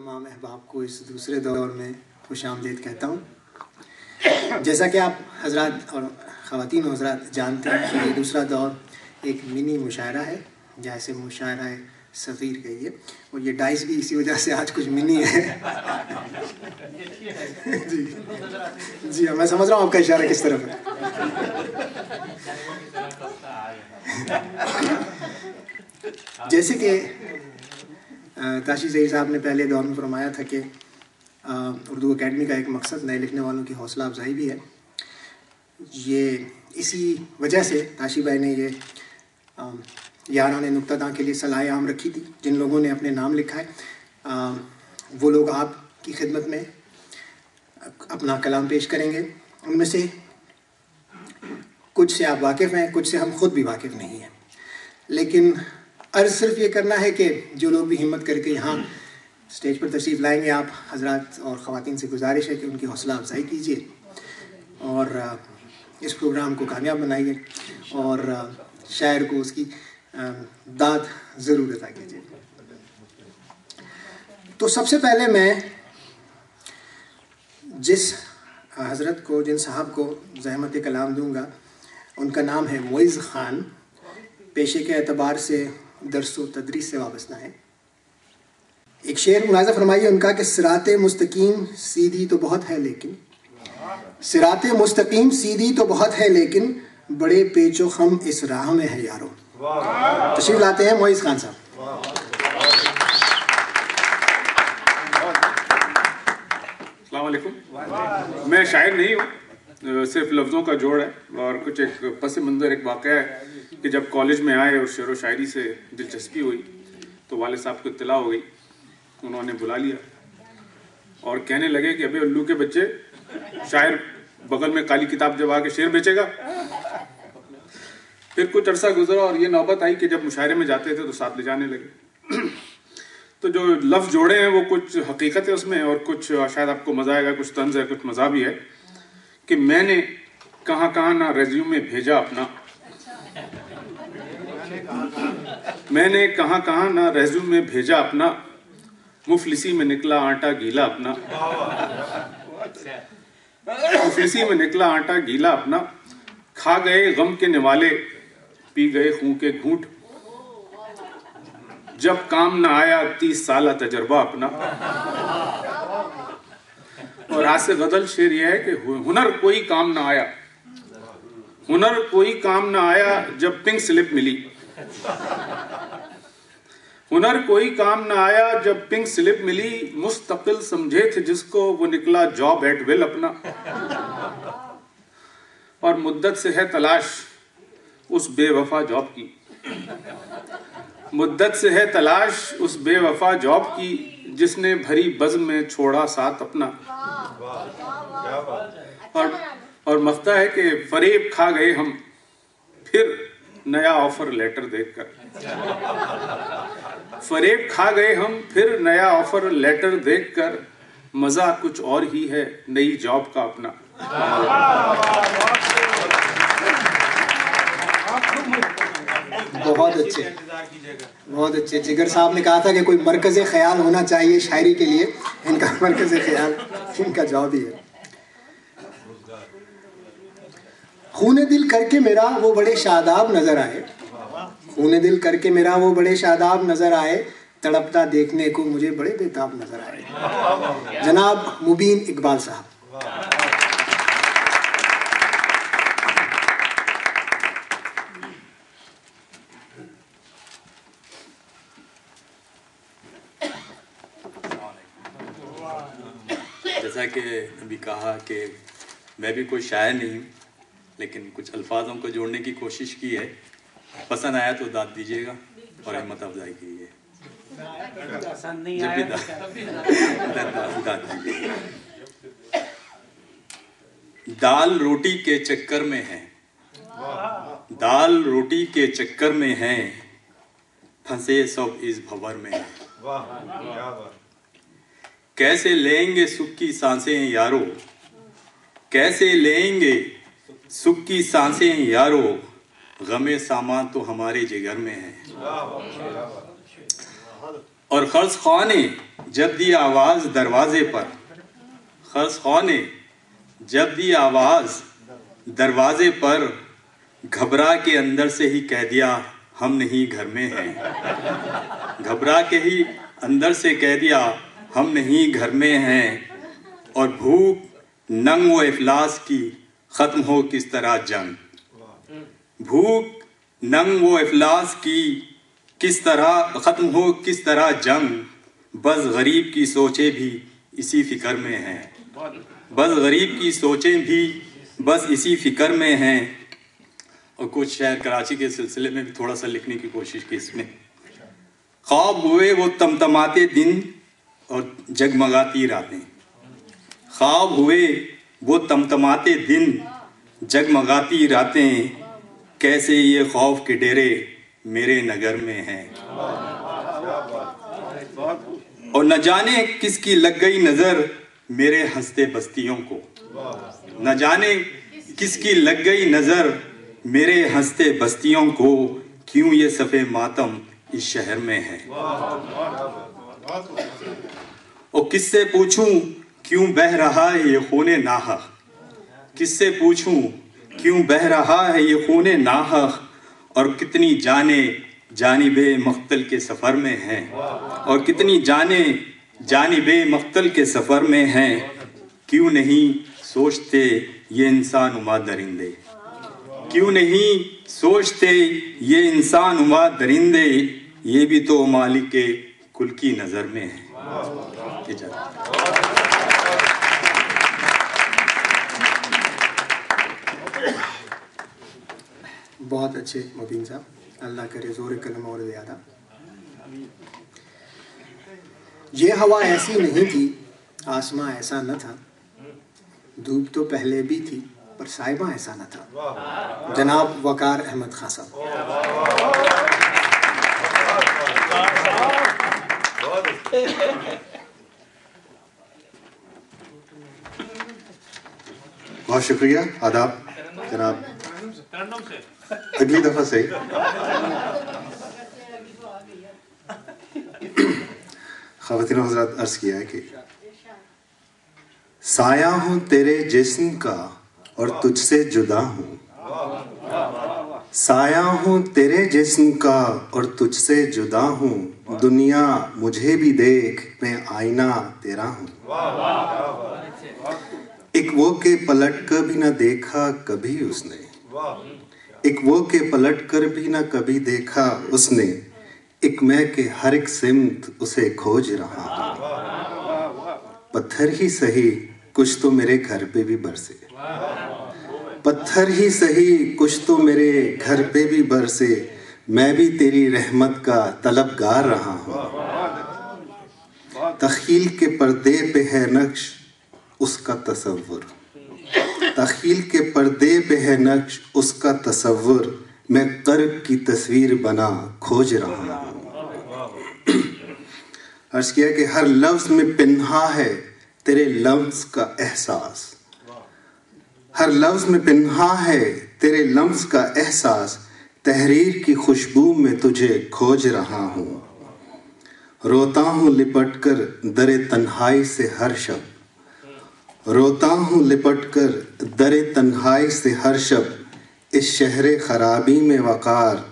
तमाम अहबाब को इस दूसरे दौर में खुशामदीद कहता हूँ। जैसा कि आप हजरात और ख़वातीन और हजरात जानते हैं कि ये दूसरा दौर एक मिनी मुशायरा है, जैसे मुशायरा सग़ीर कहिए, और ये डाइस भी इसी वजह से आज कुछ मिनी है। जी हाँ, मैं समझ रहा हूँ आपका इशारा किस तरफ है। जैसे कि ताशी ज़हीर साहब ने पहले दौर में फरमाया था कि उर्दू अकेडमी का एक मकसद नए लिखने वालों की हौसला अफजाई भी है। ये इसी वजह से ताशी भाई ने ये याराने नुक्तादां के लिए सलाह आम रखी थी। जिन लोगों ने अपने नाम लिखा है वो लोग आपकी खिदमत में अपना कलाम पेश करेंगे। उनमें से कुछ से आप वाकिफ़ हैं, कुछ से हम खुद भी वाकिफ़ नहीं हैं, लेकिन अर्ज़ सिर्फ ये करना है कि जो लोग भी हिम्मत करके यहाँ स्टेज पर तशरीफ़ लाएंगे, आप हजरात और ख़वातीन से गुजारिश है कि उनकी हौसला अफजाई कीजिए और इस प्रोग्राम को कामयाब बनाइए और शायर को उसकी दाद ज़रूर अता कीजिए। तो सबसे पहले मैं जिस हज़रत को, जिन साहब को ज़हमत कलाम दूँगा, उनका नाम है मोइज़ ख़ान। पेशे के एतबार से दर्स व तदरीस से वाबस्ता है। एक शेर मुलाज़ा फरमाइए उनका कि सिराते मुस्तकीम सीधी तो बहुत है लेकिन, सिराते मुस्तकीम सीधी तो बहुत है लेकिन, बड़े पेचो खम इस राह में है यारो। तशरीफ लाते हैं मोइज़ ख़ान साहब। अस्सलाम वालेकुम। मैं शायर नहीं हूँ, सिर्फ लफ्ज़ों का जोड़ है और कुछ एक पस मंज़र, एक वाक़या है कि जब कॉलेज में आए और शेर व शायरी से दिलचस्पी हुई तो वालिद साहब को इत्तला हो गई। उन्होंने बुला लिया और कहने लगे कि अबे उल्लू के बच्चे, शायर बगल में काली किताब जब आके शेर बेचेगा। फिर कुछ अरसा गुजरा और ये नौबत आई कि जब मुशायरे में जाते थे तो साथ ले जाने लगे। तो जो लफ्ज़ जोड़े हैं वो कुछ हकीकत है उसमें और कुछ शायद आपको मज़ा आएगा, कुछ तंज है, कुछ मज़ा भी है कि मैंने कहाँ कहाँ ना रेज्यूमे भेजा अपना, मैंने कहाँ कहाँ ना रेज्यूमे भेजा अपना, मुफलिसी में निकला आटा गीला अपना, मुफलिसी में निकला आटा गीला अपना, खा गए गम के निवाले, पी गए खून के घूंट, जब काम ना आया 30 साल तजर्बा अपना। और आज से गजल शेर यह है कि हुनर कोई काम ना आया, हुनर कोई काम ना आया जब पिंक स्लिप मिली, हुनर कोई काम ना आया जब पिंक स्लिप मिली, मुस्तकिल समझे थे जिसको वो निकला जॉब एट विल अपना। और मुद्दत से है तलाश उस बेवफा जॉब की, मुद्दत से है तलाश उस बेवफा जॉब की, जिसने भरी बज़्म में छोड़ा साथ अपना। और मफ्ता है कि फरेब खा गए हम फिर नया ऑफर लेटर देखकर, फरेब खा गए हम फिर नया ऑफर लेटर देखकर, मजा कुछ और ही है नई जॉब का अपना। बहुत अच्छे, बहुत अच्छे। जिगर साहब ने कहा था कि कोई मरकज़ ख्याल होना चाहिए शायरी के लिए, इनका मरकज़ ख्याल इनका जॉब ही है। खूने दिल करके मेरा वो बड़े शादाब नजर आए, खूने दिल करके मेरा वो बड़े शादाब नजर आए, तड़पता देखने को मुझे बड़े बेताब नजर आए। जनाब मुबीन इकबाल साहब। जैसा कि अभी कहा कि मैं भी कोई शायर नहीं हूँ, लेकिन कुछ अल्फाजों को जोड़ने की कोशिश की है। पसंद आया तो दाद दीजिएगा और हिम्मत अफजाई कीजिए। जब भी दाद दीजिएगा। दाल रोटी के चक्कर में है, दाल रोटी के चक्कर में है, फंसे सब इस भंवर में है। कैसे लेंगे सुख की सांसें यारो, कैसे लेंगे सुख की सांसें यारो, गमे सामान तो हमारे जिगर में है। और खर्च ख्वाह ने जब दी आवाज दरवाजे पर, खर्च ख्वाह ने जब दी आवाज दरवाजे पर, घबरा के अंदर से ही कह दिया हम नहीं घर में हैं। घबरा के ही अंदर से कह दिया हम नहीं घर में हैं। और भूख नंग व इफलास की खत्म हो किस तरह जंग, भूख नंग व इफलास की किस तरह खत्म हो किस तरह जंग, बस गरीब की सोचें भी इसी फिक्र में हैं, बस गरीब की सोचें भी बस इसी फिक्र में हैं। और कुछ शायर कराची के सिलसिले में भी थोड़ा सा लिखने की कोशिश की इसमें। ख्वाब हुए वो तमतमाते दिन और जगमगाती रातें, ख्वाब हुए वो तमतमाते दिन जगमगाती रातें, कैसे ये खौफ के डेरे मेरे नगर में हैं। और न जाने किसकी लग गई नजर मेरे हंसते बस्तियों को, न जाने किसकी लग गई नजर मेरे हंसते बस्तियों को, क्यों ये सफ़े मातम इस शहर में है। और किससे पूछूं क्यों बह रहा है ये खूने नाहक, किससे पूछूं क्यों बह रहा है ये खूने नाहक, और कितनी जाने जानिबे मख्तल के सफ़र में हैं, और कितनी जाने जानिबे मख्तल के सफ़र में हैं। क्यों नहीं सोचते ये इंसान उमा दरिंदे, क्यों नहीं सोचते ये इंसान उमा दरिंदे, ये भी तो मालिक के कुल की नज़र में है। बहुत अच्छे मुबीन साहब, अल्लाह करे ज़ोर कलम और ज़्यादा। ये हवा ऐसी नहीं थी, आसमां ऐसा न था, धूप तो पहले भी थी पर साहिबा ऐसा न था। जनाब वकार अहमद खान साहब। बहुत शुक्रिया, आदाब जनाब। अगली दफा से ख़वातीन हज़रात अर्ज़ किया है कि साया हूँ तेरे जिस्म का और तुझसे जुदा हूँ, साया हूँ तेरे जिस्म का और तुझसे जुदा हूँ, दुनिया मुझे भी देख मैं आईना तेरा हूँ। एक वो के पलट कर भी न देखा कभी उसने, एक वो के पलट कर भी न कभी देखा उसने, एक मैं के हर एक सिमत उसे खोज रहा हूँ। पत्थर ही सही कुछ तो मेरे घर पे भी बरसे, पत्थर ही सही कुछ तो मेरे घर पे भी बरसे, मैं भी तेरी रहमत का तलबगार रहा हूँ। तख़ील के पर्दे पे है नक्श उसका तसव्वुर, तख़ील के पर्दे पे है नक्श उसका तसव्वुर, मैं कर्ब की तस्वीर बना खोज रहा हूँ। अर्ज़ किया कि हर लफ्ज़ में पिन्हा है तेरे लफ्ज़ का एहसास, हर लफ्ज़ में पिन्हा है तेरे लफ्ज़ का एहसास, तहरीर की खुशबू में तुझे खोज रहा हूँ। रोता हूँ लिपट कर दरे तन्हाई से हर शब, रोता हूँ लिपट कर दरे तन्हाई से हर शब, इस शहरे खराबी में वकार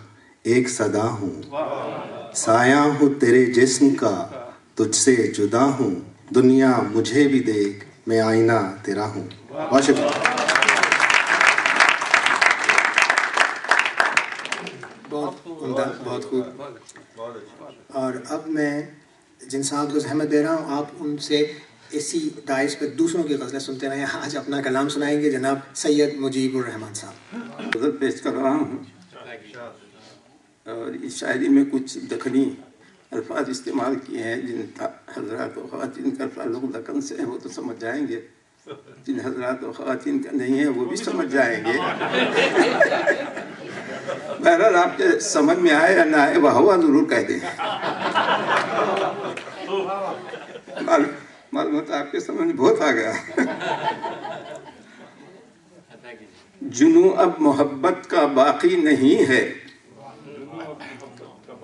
एक सदा हूँ। साया हूँ तेरे जिस्म का तुझसे जुदा हूँ, दुनिया मुझे भी देख मैं आईना तेरा हूँ। बहुत शुक्रिया। बहुत उम्दा, बहुत खूब। और अब मैं जिन साहब को जहमत दे रहा हूँ, आप उनसे इसी दाइश पर दूसरों की गज़लें सुनते रहें। आज अपना कलाम सुनाएंगे जनाब सैयद मुजीबुर रहमान साहब। गज़ल पेश कर रहा हूँ और इस शायरी में कुछ दखनी अल्फाज इस्तेमाल किए हैं जिन हज़रात और ख़वातीन का ताल्लुक़ दक्कन से है वो तो समझ जाएंगे, जिन हज़रात और ख़वातीन का नहीं है वो भी समझ जाएंगे। बहरहाल आपके समझ में आए या ना आए वह हवा ज़रूर कह दें। मालूम होता आपके समझ में बहुत आ गया। जुनू अब मोहब्बत का बाकी नहीं है,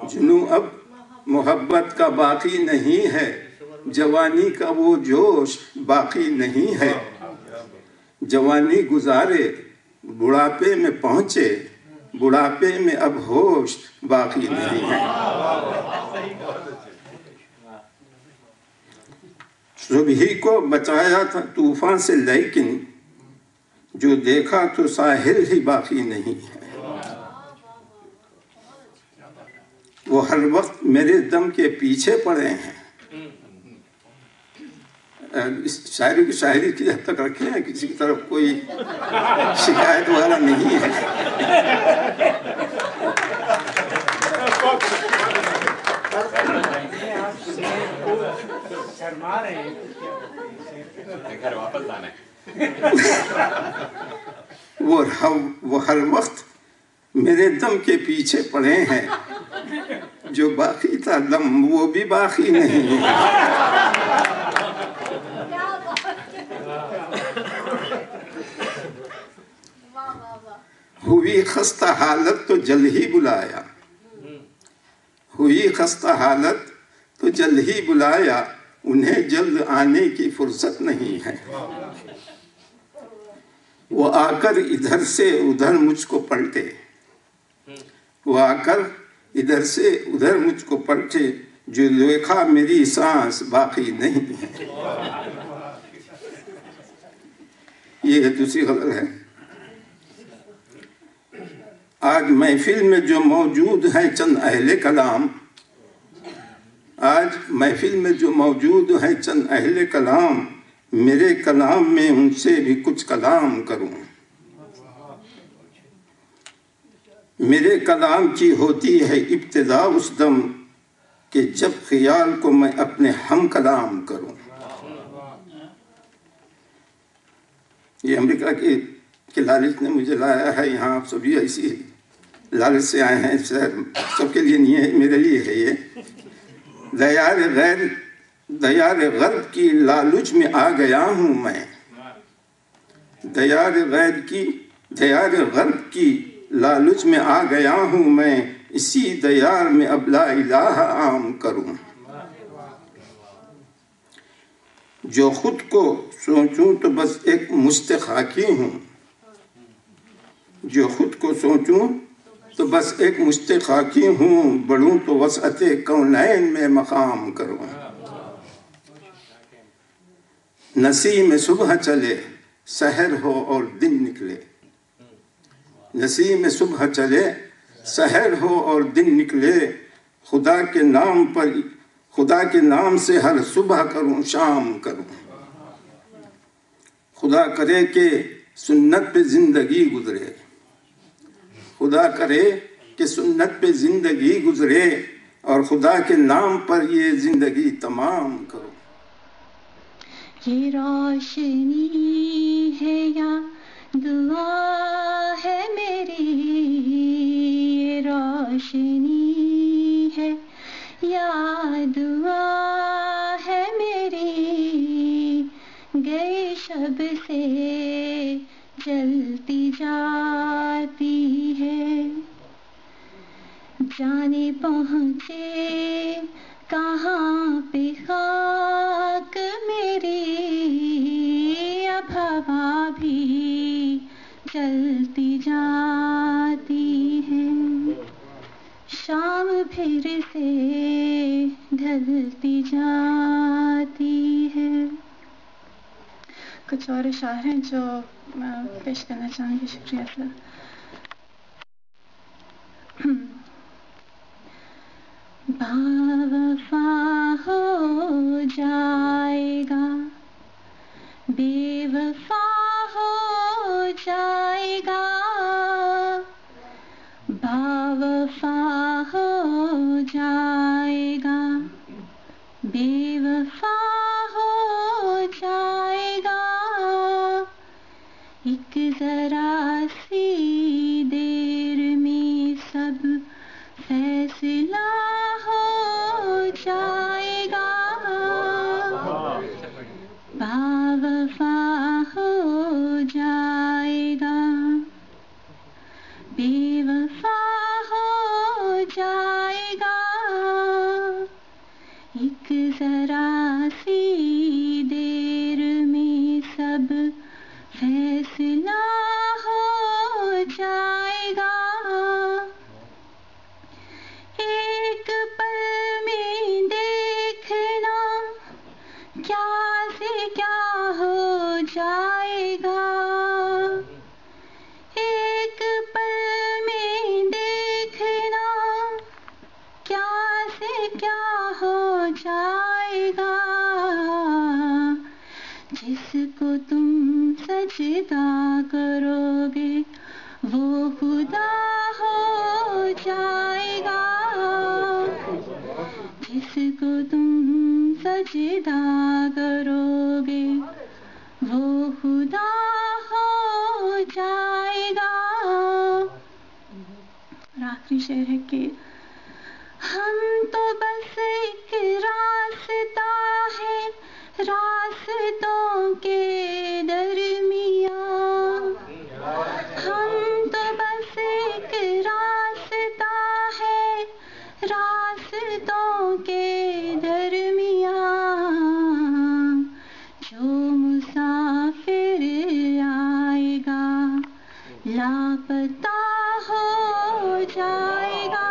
जुनू अब मोहब्बत का बाकी नहीं है, जवानी का वो जोश बाकी नहीं है। जवानी गुजारे बुढ़ापे में पहुंचे, बुढ़ापे में अब होश बाकी नहीं है। सुबही को बचाया था तूफान से, लेकिन जो देखा तो साहिल ही बाकी नहीं है। वो हर वक्त मेरे दम के पीछे पड़े हैं। इस शायरी की शायरी की हद तक रखे हैं, किसी की तरफ कोई शिकायत वाला नहीं है। वो हर वक्त मेरे दम के पीछे पड़े हैं, जो बाकी था दम वो भी बाकी नहीं है। हुई खस्ता हालत तो जल्द ही बुलाया, हुई खस्ता हालत तो जल्द ही बुलाया, उन्हें जल्द आने की फुर्सत नहीं है। वो आकर इधर से उधर मुझको पलटे, वो आकर इधर से उधर मुझको पलटे, जो देखा मेरी सांस बाकी नहीं है। ये दूसरी गज़ल है। आज महफिल में जो मौजूद हैं चंद अहले कलाम, आज महफिल में जो मौजूद हैं चंद अहले कलाम, मेरे कलाम में उनसे भी कुछ कलाम करूं। मेरे कलाम की होती है इब्तिदा उस दम कि जब ख्याल को मैं अपने हम कलाम करूं। ये अमेरिका के लालच ने मुझे लाया है यहाँ। आप सभी ऐसी लालच से आए हैं, सबके लिए नहीं है, मेरे लिए है ये। दयार गर्ब की लालच में आ गया हूँ मैं, दयार गर्ब की लालच में आ गया हूँ मैं, इसी दयार में अब ला इलाहा आम करूँ। जो खुद को सोचूं तो बस एक मुस्तखाकी हूँ, जो खुद को सोचूं तो बस एक मुस्तखाकी हूँ, बढ़ूं तो वसअते कौनैन में मकाम करूँ। नसीम सुबह चले सहर हो और दिन निकले, नसीम सुबह चले सहर हो और दिन निकले, खुदा के नाम से हर सुबह करूं शाम करूं। खुदा करे कि सुन्नत पे जिंदगी गुजरे, खुदा करे कि सुन्नत पे जिंदगी गुजरे, और खुदा के नाम पर ये जिंदगी तमाम करो। ये रोशनी है या दुआ है मेरी, ये रोशनी है या दुआ है मेरी, गए शब से जलती जाती है। जाने पहुँचे कहाँ पे खाक मेरी, अब हवा भी चलती जाती है। शाम फिर से ढलती जाती है। कुछ और अशार हैं जो पेश करना चाहूँगी। शुक्रिया सर। बावफा हो जाएगा, बेवफा हो जाएगा, बावफा हो जाएगा, बेवफा हो जाएगा, एक जरा सी देर में सब फैसला हो जाएगा, बावफा हो जाएगा, बेवफा हो जाएगा, सजदा करोगे वो खुदा हो जाएगा। जिसको तुम सजदा करोगे वो खुदा हो जाएगा। और आखिरी शेर है कि हम तो बस एक रास्ता है रास्तों के दरमियाँ। हम तो बस एक रास्ता है रास्तों के दरमियाँ। जो मुसाफिर आएगा लापता हो जाएगा।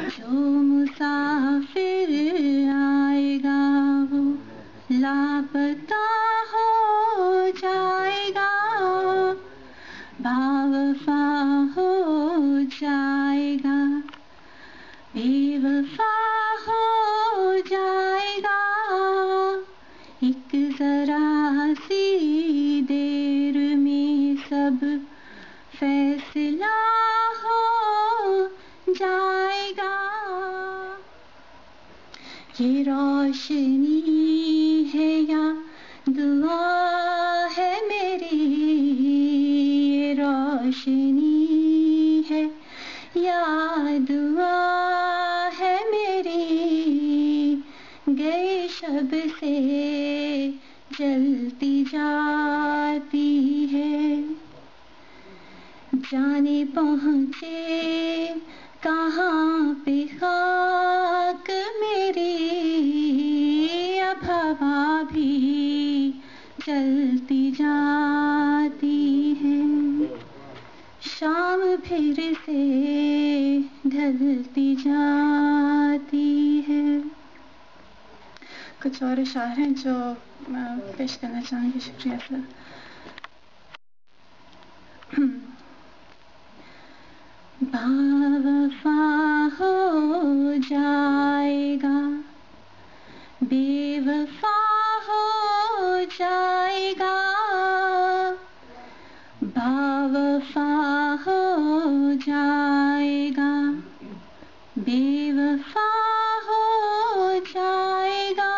जो मुसाफिर आएगा वो लापता हो जाएगा। बावफा हो जाएगा बेवफा हो जाएगा। एक जरा सी देर में सब फैसला हो जाएगा। ये रोशनी है या दुआ है मेरी। ये रोशनी है या दुआ है मेरी। गए शब से जलती जाती है। जाने पहुँचे कहाँ पे खाक मेरी। अब हवा भी चलती जाती है। शाम फिर से ढलती जाती है। कुछ और इशारे हैं जो मैं पेश करना चाहूँगी। शुक्रिया सर। बावफा हो जाएगा बेवफा हो जाएगा। बावफा हो जाएगा बेवफा हो जाएगा।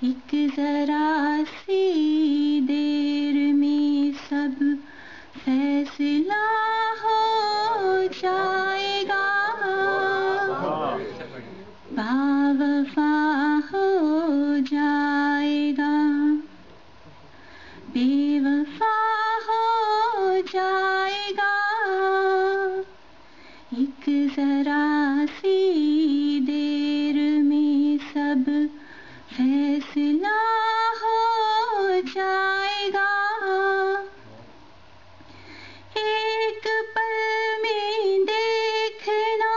एक जरा सी देर में सब फैसला हो जाएगा। बावफा हो जाएगा बेवफा हो जाएगा। एक जरा सी देर में सब फैसला हो जाएगा। एक पल में देखना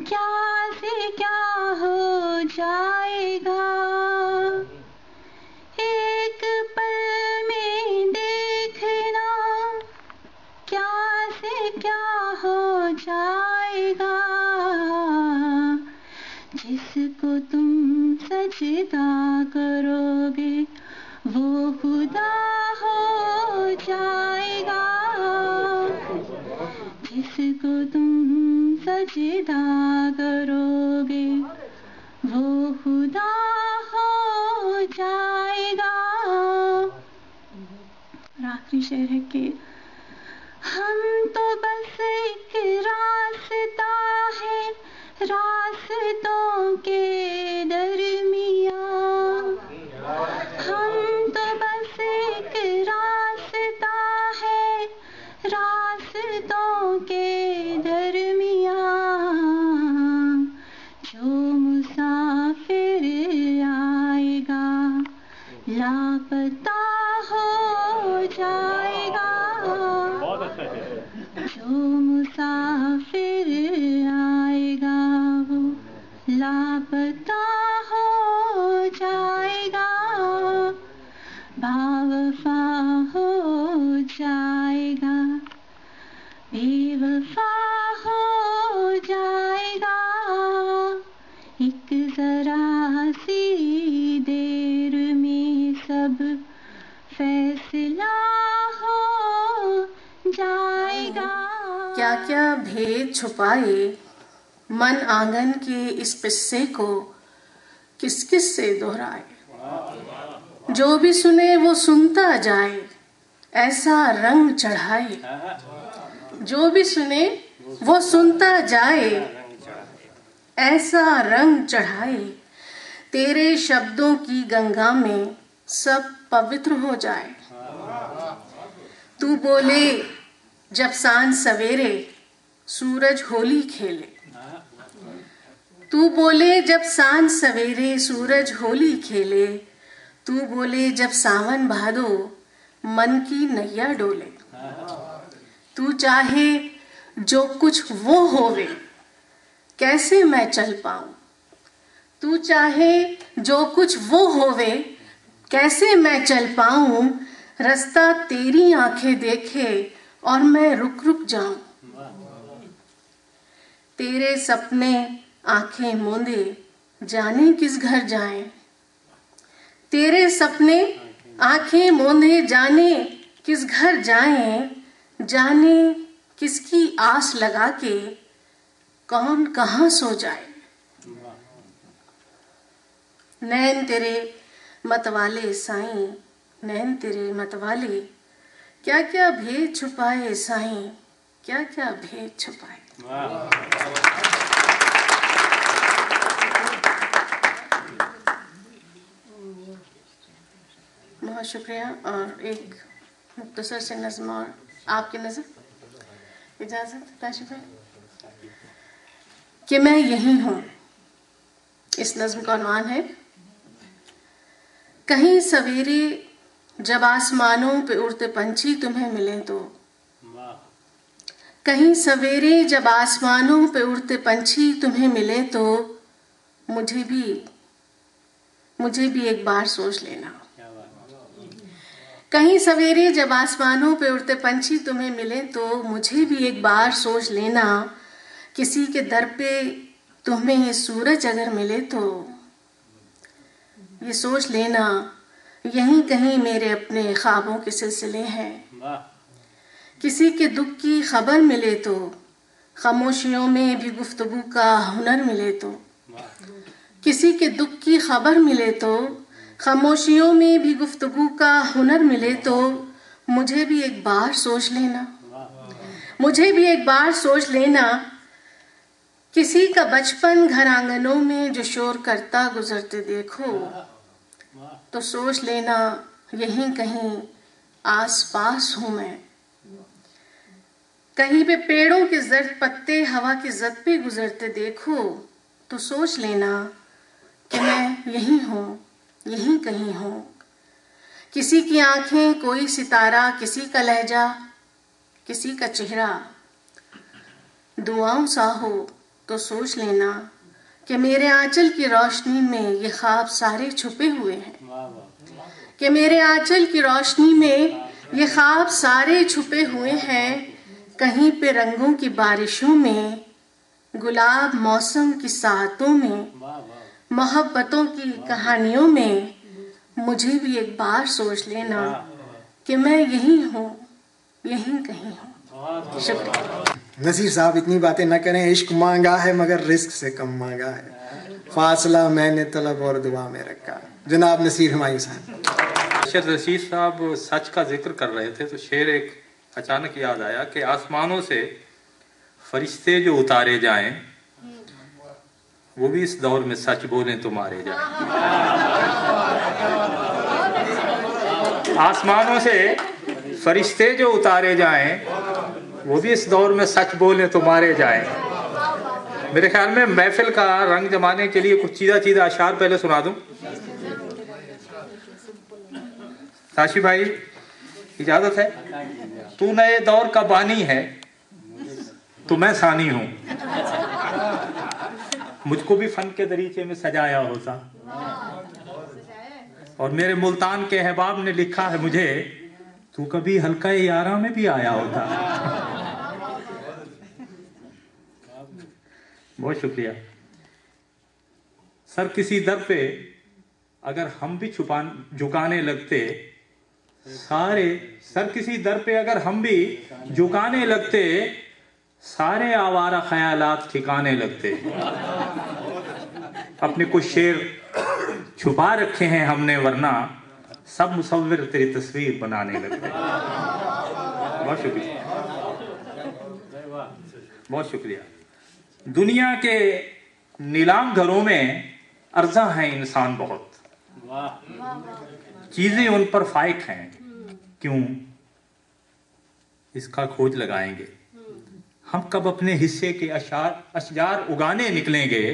क्या से क्या हो जाएगा। एक पल में देखना क्या से क्या हो जाएगा। जिसको तुम सजदा करोगे वो खुदा हो जाएगा। जिसको तुम सजदा करोगे वो खुदा हो जाएगा। और आखिरी शेर है कि हम तो बस एक रास्ता है रास्तों के दरमियाँ। हम तो बस एक रास्ता है रास्तों के दरमियाँ। जो मुसाफिर आएगा लापता हो जाएगा। जो मुसाफिर आएगा वो लापता हो जाएगा। बावफा हो जाएगा बेवफा हो जाएगा। एक जरा सी देर में सब जाएगा। क्या क्या भेद छुपाए मन आंगन के इस किस्से को किस किस से दोहराए। जो भी सुने वो सुनता जाए ऐसा रंग चढ़ाए। जो भी सुने वो सुनता जाए ऐसा रंग चढ़ाए। तेरे शब्दों की गंगा में सब पवित्र हो जाए। तू बोले जब सांझ सवेरे सूरज होली खेले। तू बोले जब सांझ सवेरे सूरज होली खेले। तू बोले जब सावन भादो मन की नैया डोले। तू चाहे जो कुछ वो होवे कैसे मैं चल पाऊं। तू चाहे जो कुछ वो होवे कैसे मैं चल पाऊं। रास्ता तेरी आंखें देखे और मैं रुक रुक जाऊं। तेरे सपने आंखें मूंदे जाने किस घर जाएं। तेरे सपने आंखें मूंदे जाने किस घर जाएं। जाने किसकी आस लगा के कौन कहां सो जाए। नैन तेरे मतवाले साईं नैन तेरे मतवाले। क्या क्या भेद छुपाए साईं क्या क्या भेद छुपाए। बहुत शुक्रिया। और एक मुख्तसर से नज़्म और आपकी नज़र इजाज़त ताशी भाई कि मैं यही हूँ। इस नज़्म का उन्वान है कहीं सवेरे जब आसमानों पे उड़ते पंछी तुम्हें मिले तो। कहीं सवेरे जब आसमानों पे उड़ते पंछी तुम्हें मिले तो मुझे भी एक बार सोच लेना। कहीं सवेरे जब आसमानों पे उड़ते पंछी तुम्हें मिले तो मुझे भी एक बार सोच लेना। किसी के दर पे तुम्हें ये सूरज अगर मिले तो ये सोच लेना यहीं कहीं मेरे अपने ख्वाबों के सिलसिले हैं। किसी के दुख की खबर मिले तो खामोशियों में भी गुफ्तगू का हुनर मिले तो। किसी के दुख की खबर मिले तो खामोशियों में भी गुफ्तगू का हुनर मिले तो मुझे भी एक बार सोच लेना। मुझे भी एक बार सोच लेना। किसी का बचपन घर आंगनों में जो शोर करता गुजरते देखो तो सोच लेना यहीं कहीं आस पास हूं मैं। कहीं पे पेड़ों के जर्द पत्ते हवा की जद पे गुजरते देखो तो सोच लेना कि मैं यहीं हूं यहीं कहीं हूं। किसी की आंखें कोई सितारा किसी का लहजा किसी का चेहरा दुआओं सा हो तो सोच लेना कि मेरे आंचल की रोशनी में ये ख्वाब सारे छुपे हुए हैं। कि मेरे आंचल की रोशनी में ये ख्वाब सारे छुपे हुए हैं। कहीं पे रंगों की बारिशों में गुलाब मौसम की सातों में मोहब्बतों की कहानियों में मुझे भी एक बार सोच लेना कि मैं यहीं हूँ यहीं कहीं हूँ। शुक्रिया। नसीर साहब इतनी बातें न करें। इश्क मांगा है मगर रिस्क से कम मांगा है। फासला मैंने तलब और दुआ में रखा। जनाब नसीर हुमायूं साहब। शेर रशीद साहब सच का जिक्र कर रहे थे तो शेर एक अचानक याद आया कि आसमानों से फरिश्ते जो उतारे जाएं वो भी इस दौर में सच बोलें तो मारे जाएं। आसमानों से फरिश्ते जो उतारे जाएं वो भी इस दौर में सच बोलें तो मारे जाएं। मेरे ख्याल में महफिल का रंग जमाने के लिए कुछ सीधा अशार पहले सुना दूं। ताशी भाई इजाजत है। तू नए दौर का बानी है तो मैं सानी हूं। मुझको भी फन के दरीचे में सजाया होता और मेरे मुल्तान के अहबाब ने लिखा है मुझे तू कभी हल्का यारा में भी आया होता। बहुत शुक्रिया सर। किसी दर पे अगर हम भी झुकाने लगते सारे सर किसी दर पे अगर हम भी झुकाने लगते, सारे आवारा ख्यालात ठिकाने लगते। अपने कुछ शेर छुपा रखे हैं हमने, वरना सब मुसव्विर तेरी तस्वीर बनाने लगते। बहुत शुक्रिया, बहुत शुक्रिया। दुनिया के नीलाम घरों में अर्जा है इंसान बहुत, चीजें उन पर फाइक हैं, क्यों इसका खोज लगाएंगे। हम कब अपने हिस्से के अशजार उगाने निकलेंगे,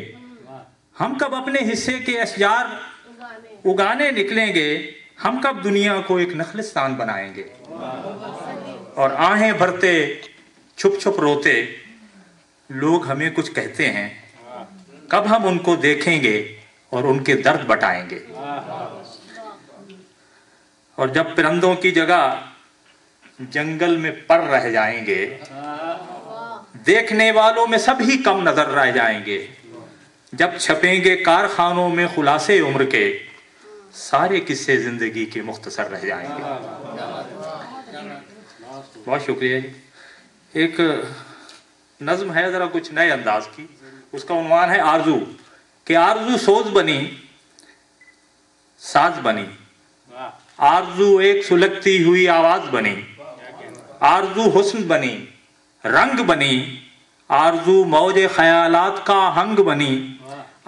हम कब अपने हिस्से के अशजार उगाने निकलेंगे, हम कब दुनिया को एक नखलिस्तान बनाएंगे। और आहें भरते छुप छुप रोते लोग हमें कुछ कहते हैं, कब हम उनको देखेंगे और उनके दर्द बटाएंगे। और जब परिंदों की जगह जंगल में पर रह जाएंगे, देखने वालों में सभी कम नजर रह जाएंगे। जब छपेंगे कारखानों में खुलासे उम्र के, सारे किस्से जिंदगी के मुख्तसर रह जाएंगे। बहुत शुक्रिया जी। एक नज्म है जरा कुछ नए अंदाज की, उसका उन्वान है आरजू। कि आरजू सोज बनी साज बनी, आरजू एक सुलगती हुई आवाज बनी, आरजू हुस्न बनी रंग बनी, आरजू मौजे ख्यालात का हंग बनी,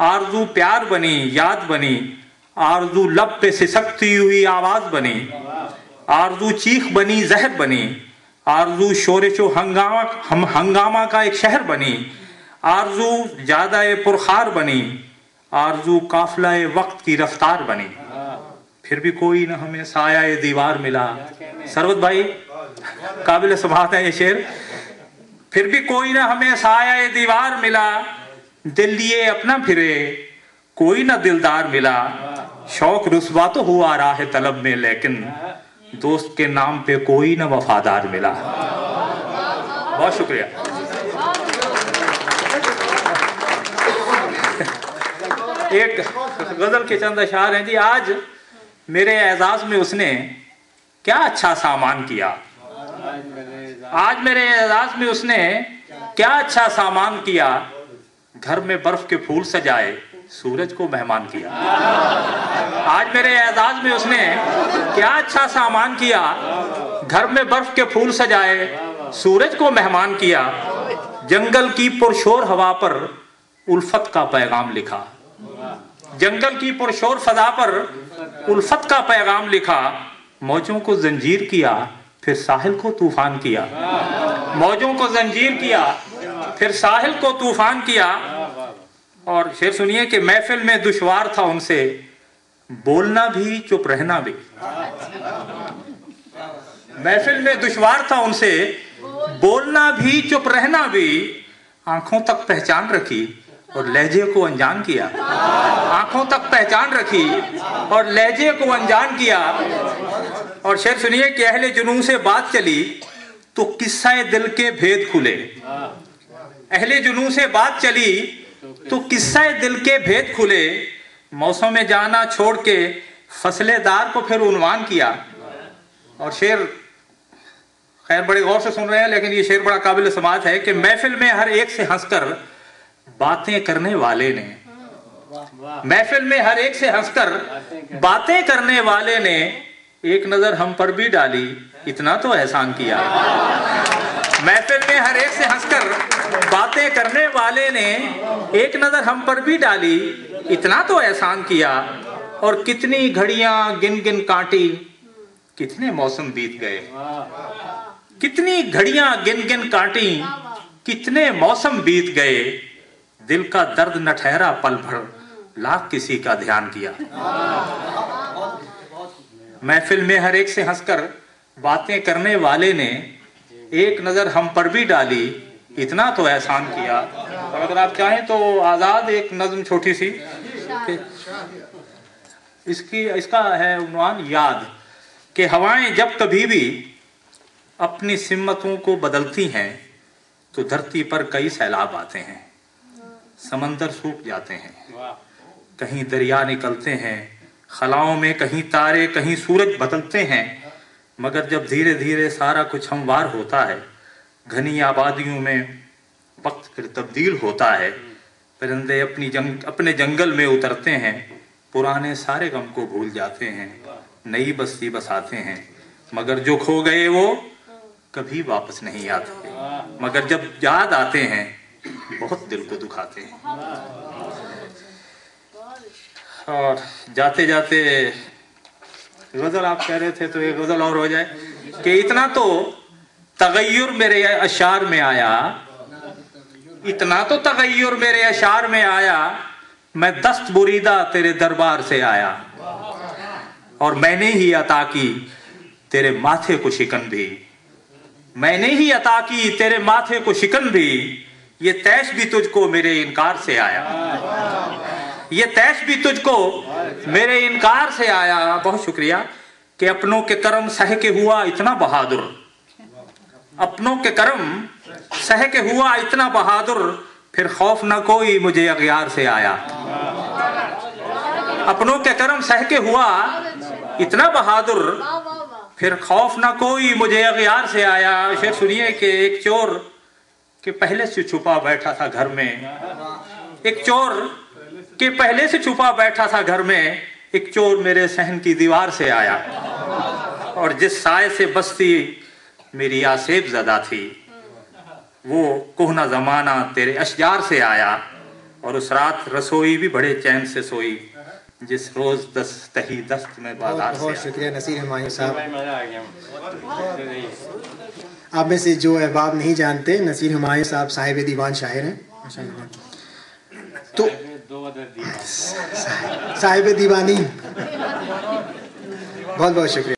आरजू प्यार बनी याद बनी, आरजू लब पे सिसकती हुई आवाज बनी, आरजू चीख बनी जहर बनी, आरजू शोरशो हंगामा का एक शहर बनी, आरजू ज्यादा पुरखार बनी, आरजू काफिला वक्त की रफ्तार बनी। फिर भी कोई ना हमें साया दीवार मिला। सरवत भाई काबिल समात है ये शेर। फिर भी कोई ना हमें साया दीवार मिला, दिल लिए अपना फिरे कोई ना दिलदार मिला। शौक रुस्वा तो हुआ राह तलब में, लेकिन दोस्त के नाम पे कोई ना वफादार मिला। बहुत शुक्रिया। एक गजल के चंद अशार हैं जी। आज मेरे एजाज में उसने क्या अच्छा सामान किया, आज मेरे एजाज में उसने क्या अच्छा सामान किया। घर में बर्फ के फूल सजाए सूरज को मेहमान किया। आज मेरे एजाज में उसने क्या अच्छा सामान किया, घर में बर्फ के फूल सजाए सूरज को मेहमान किया। जंगल की पुरशोर हवा पर उल्फत का पैगाम लिखा, जंगल की पुरशोर फजा पर उल्फत का पैगाम लिखा। मौजों को जंजीर किया फिर साहिल को तूफान किया, मौजों को जंजीर किया फिर साहिल को तूफान किया। और शेर सुनिए कि महफिल में दुश्वार था उनसे बोलना भी चुप रहना भी, महफिल में दुश्वार था उनसे बोलना भी चुप रहना भी। आंखों तक पहचान रखी और लहजे को अनजान किया, आंखों तक पहचान रखी और लहजे को अनजान किया। और शेर सुनिए कि अहले जुनून से बात चली तो किस्सा दिल के भेद खुले, अहले जुनून से बात चली तो किस्सा दिल के भेद खुले। मौसम में जाना छोड़ के फसलेदार को फिर उन्वान किया। और शेर खैर बड़े गौर से सुन रहे हैं, लेकिन ये शेर बड़ा काबिल समात है कि महफिल में हर एक से हंसकर बातें करने वाले ने, महफिल में हर एक से हंसकर बातें करने वाले ने एक नजर हम पर भी डाली, इतना तो एहसान किया। महफिल में हर एक से हंसकर बातें करने वाले ने एक नजर हम पर भी डाली, इतना तो एहसान किया। और कितनी घड़ियां गिन गिन काटी, कितने मौसम बीत गए, कितनी घड़ियां गिन गिन काटी, कितने मौसम बीत गए। दिल का दर्द न ठहरा पल भर, लाख किसी का ध्यान किया। महफिल में हर एक से हंसकर बातें करने वाले ने एक नजर हम पर भी डाली, इतना तो एहसान किया। और अगर आप चाहें तो आजाद एक नज्म छोटी सी, इसका है उन्वान याद। कि हवाएं जब कभी भी अपनी सिमतों को बदलती हैं तो धरती पर कई सैलाब आते हैं, समंदर सूख जाते हैं, कहीं दरिया निकलते हैं, खलाओं में कहीं तारे कहीं सूरज बदलते हैं। मगर जब धीरे धीरे सारा कुछ हमवार होता है, घनी आबादियों में वक्त फिर तब्दील होता है, परिंदे अपने जंगल में उतरते हैं, पुराने सारे गम को भूल जाते हैं, नई बस्ती बसाते हैं, मगर जो खो गए वो कभी वापस नहीं आते, मगर जब याद आते हैं बहुत दिल को दुखाते हैं। और जाते जाते गजल आप कह रहे थे तो एक गजल और हो जाए कि इतना तो तगय्युर मेरे अशार में आया, इतना तो तगय्युर मेरे अशार में आया, मैं दस्त बुरीदा तेरे दरबार से आया, और मैंने ही अता की तेरे माथे को शिकन भी, मैंने ही अता की तेरे माथे को शिकन भी, ये तैश भी तुझको मेरे इनकार से आया, ये तैश भी तुझको मेरे इनकार से आया। बहुत शुक्रिया कि अपनों के कर्म सह के हुआ इतना बहादुर, अपनों के कर्म सह के हुआ इतना बहादुर, फिर खौफ न कोई मुझे अगयार से आया, अपनों के कर्म सह के हुआ इतना बहादुर, फिर खौफ न कोई मुझे अगयार से आया। शेर सुनिए कि एक चोर के पहले से छुपा बैठा था घर में, एक चोर के पहले से छुपा बैठा था घर में, एक चोर मेरे सहन की दीवार से आया, और जिस साए से बस्ती मेरी आसेब ज़दा थी, वो कोहना ज़माना तेरे अशजार से आया, और उस रात रसोई भी बड़े चैन से सोई, जिस रोज तही दस्त में बाजार से। बहुत शुक्रिया नसीर हुमायूं साहब। आप में से जो अहबाब नहीं जानते, नसीर हुमायूं साहब साहिब दीवान शायर हैं, तो साहिब दीवानी। बहुत बहुत शुक्रिया।